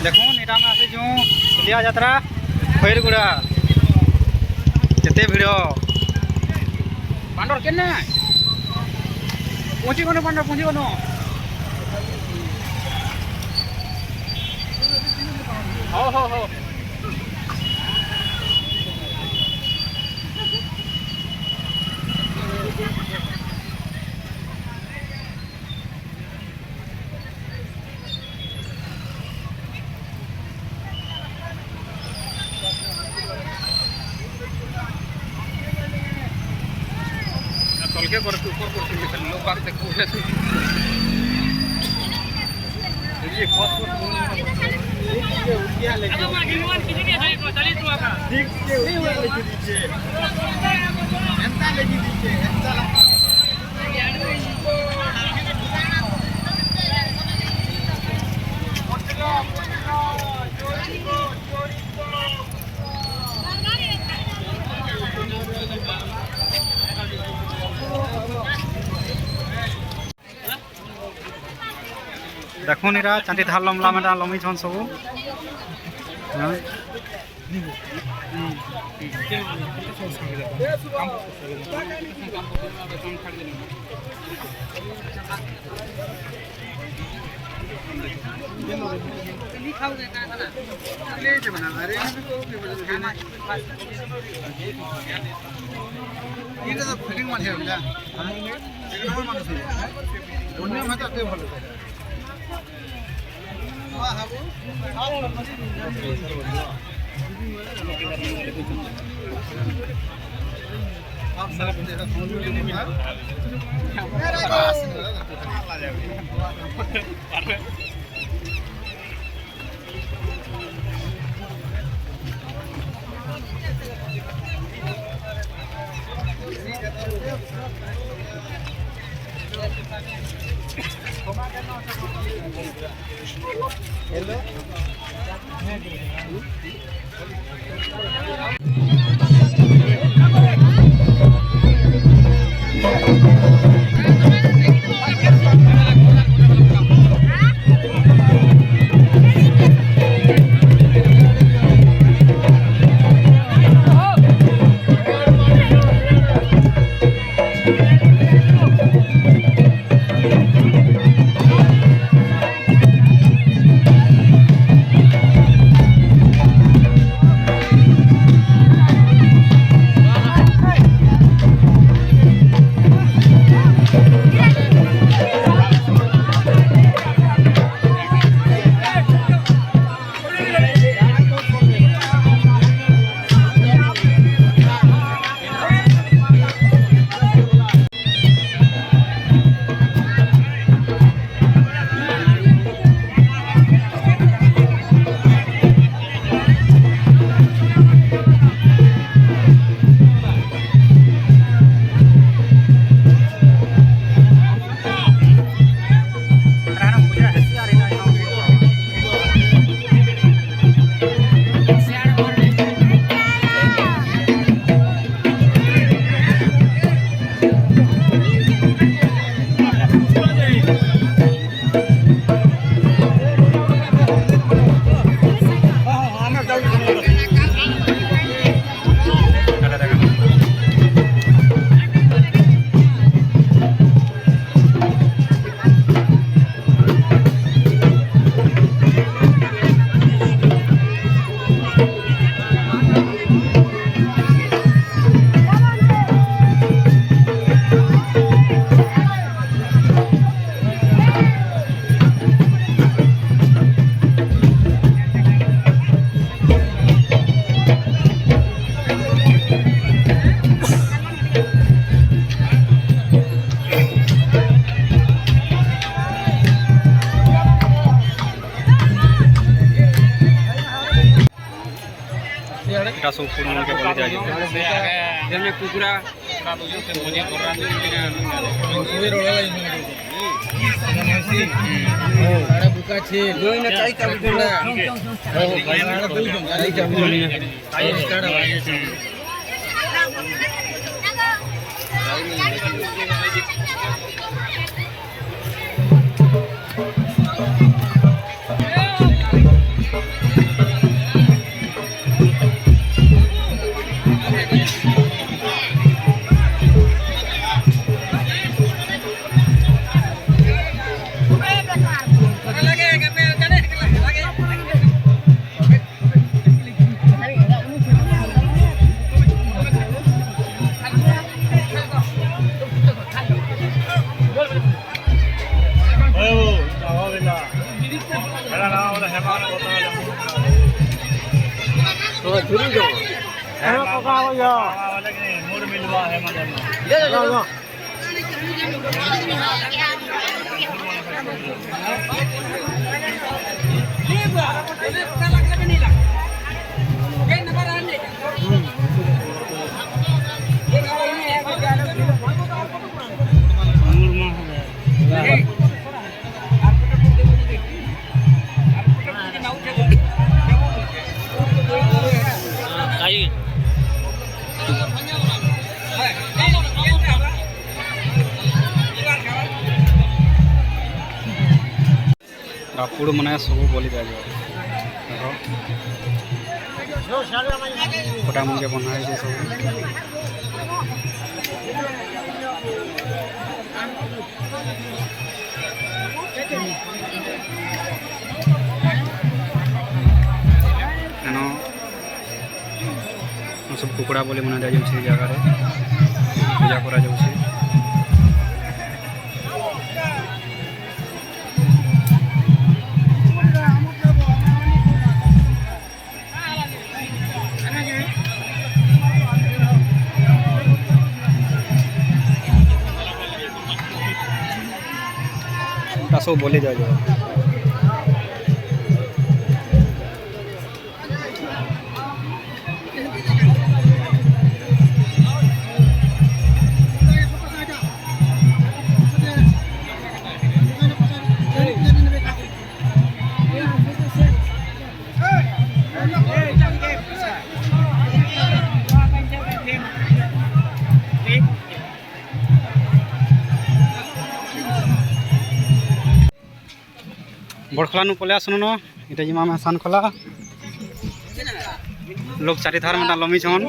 देखो इटा में आसे जो लिया यात्रा खैरगुड़ा केते भिड़ पांडर के पहुँची गनो पांडर पहुँची गनो हो तलके ऊपर लोग बाग देखो देखो निरा चांदी धार लमला मेरा लमी छन सब এটা সব পুরনো কে বলে যায় যেমন কুকুরা সুবি রোলা লাইন নমস্তি আরে বুকা ছে দুই না চাই চাবি কোলা ও ভাই আরে দুই জন চাই চাবি আই স্টার্ট হয়ে গেছে रापुड़ मना सब बोली जाए फटा मन के बना है सब सब कुकड़ा बोली मना जाए जगह पूजा करा जाऊँ सब बोले जाए बड़खला नु पले आसनु न इटा जिमा में सान खोला लोग चारि थार में लमी छन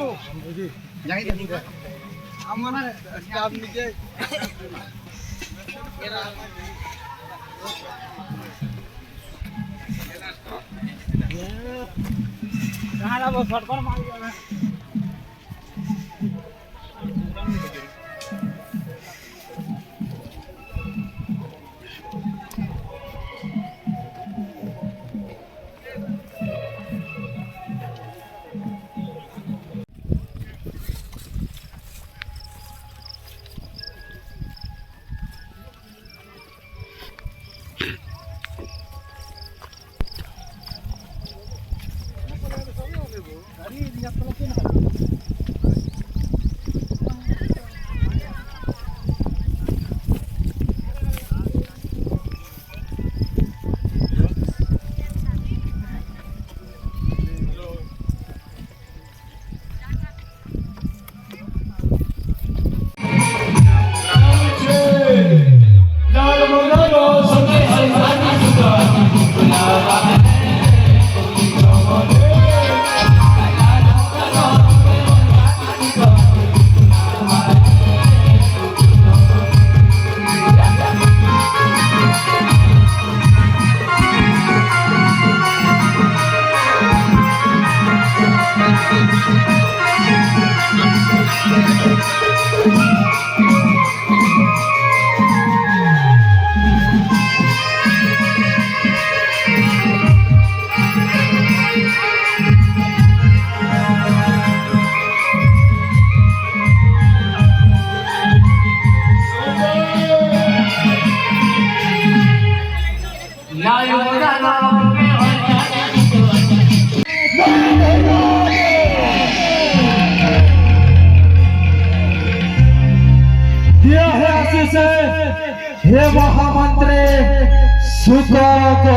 हे महामंत्री सुका को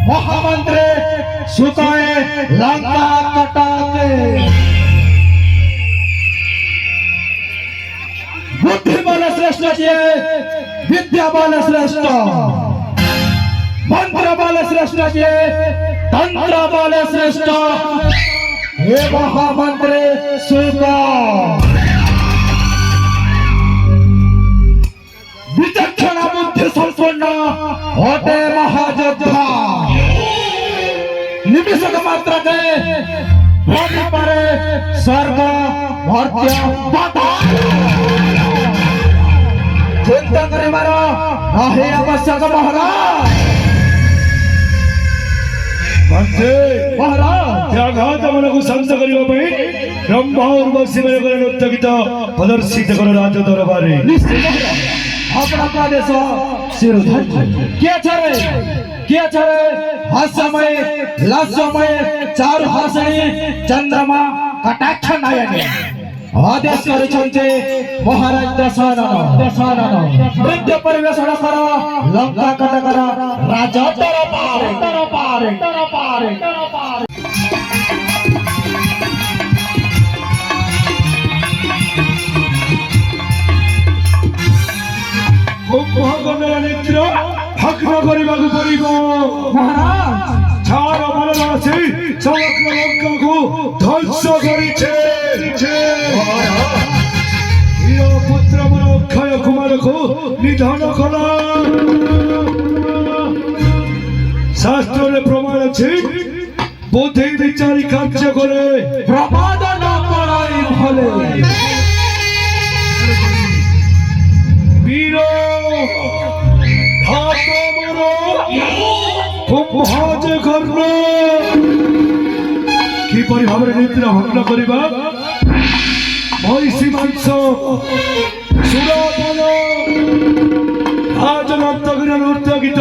महामंत्री सुकाए लंका कटाके बुद्धि बल श्रेष्ठ विद्या बल श्रेष्ठ मंत्र बल श्रेष्ठ तंत्र बल श्रेष्ठ हे महामंत्री सुका संपूर्ण होते महायोद्धा निमिषक मात्र के होती परे स्वर्ग मर्त्य पाताल चिंता करिबार नाही आवश्यक महाराज महाराज त्याघात मन को शांत करने ब्रह्मा और वशी नृत्य गीत प्रदर्शित कर राज दरबारे अपना प्रदेश शिरोधर क्या छरे हास्यमय लास्यमय चारु हासणी चंद्रमा कटाक्ष नयने आदेश करिछन्ते महाराज दशानन नृत्य परिवेषण कर लंका कटकर राजा दरबारे कुंभकर्ण नेत्र भग्न करने पड़ो महाराज छार मनराशि समग्र लंका को ध्वंस पुत्र मन अक्षय कुमार को निधन कला शास्त्र में प्रमाण अच्छे बुद्धि विचारी कार्य करे प्रमाद न पड़ाई भले वीर कुंभज कर्ण किपरि भाବରେ ନିଦ୍ରା ଭଗ୍ନ କରିବା ମହିଷୀ ମାଂସ ସୁରପାନ ରାଜନର୍ତ୍ତକୀର ନୃତ୍ୟ ଗୀତ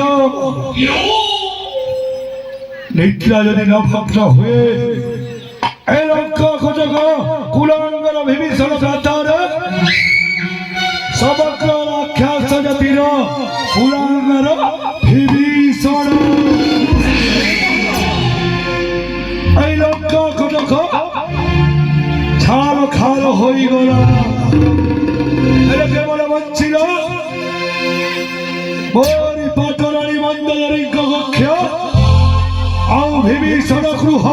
ନିଦ୍ରା ଯଦି ନ ଭଗ୍ନ ହୁଏ ଏ ଲଙ୍କା ଖୋଜକ କୁଳାଙ୍ଗର ବିଭୀଷଣ ପ୍ରାତାରେ समग्र राक्षस जातिर कुलांगर विभीषण लंका कटक छाल खाल हो गला केवल बचिल मोरी पाटराणी मंदरी कक्ष आउ विभीषण गृह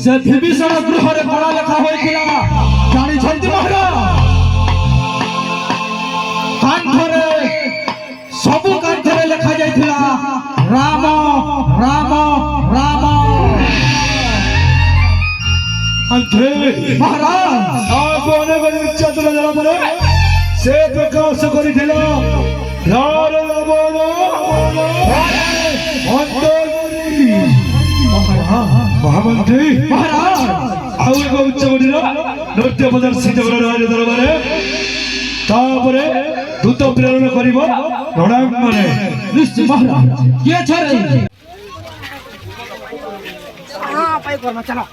से विभीषण गृह रे बड़ा लेखा होइतिला जानी छंती महाराज कांठरे सबु कांठरे लेखा जाइतिला राम राम राम अंधे महाराज आप अनेक निर्यातन जला पड़े से प्रकाश करिथिला रार रावण महामंत्री महाराज आउ एक उच्चकोटीर नृत्य प्रदर्शित कर राज दरबारे तापरे दूत प्रेरण करिब रणांगणे निश्चय महाराज के छरे हां पाई करना चलो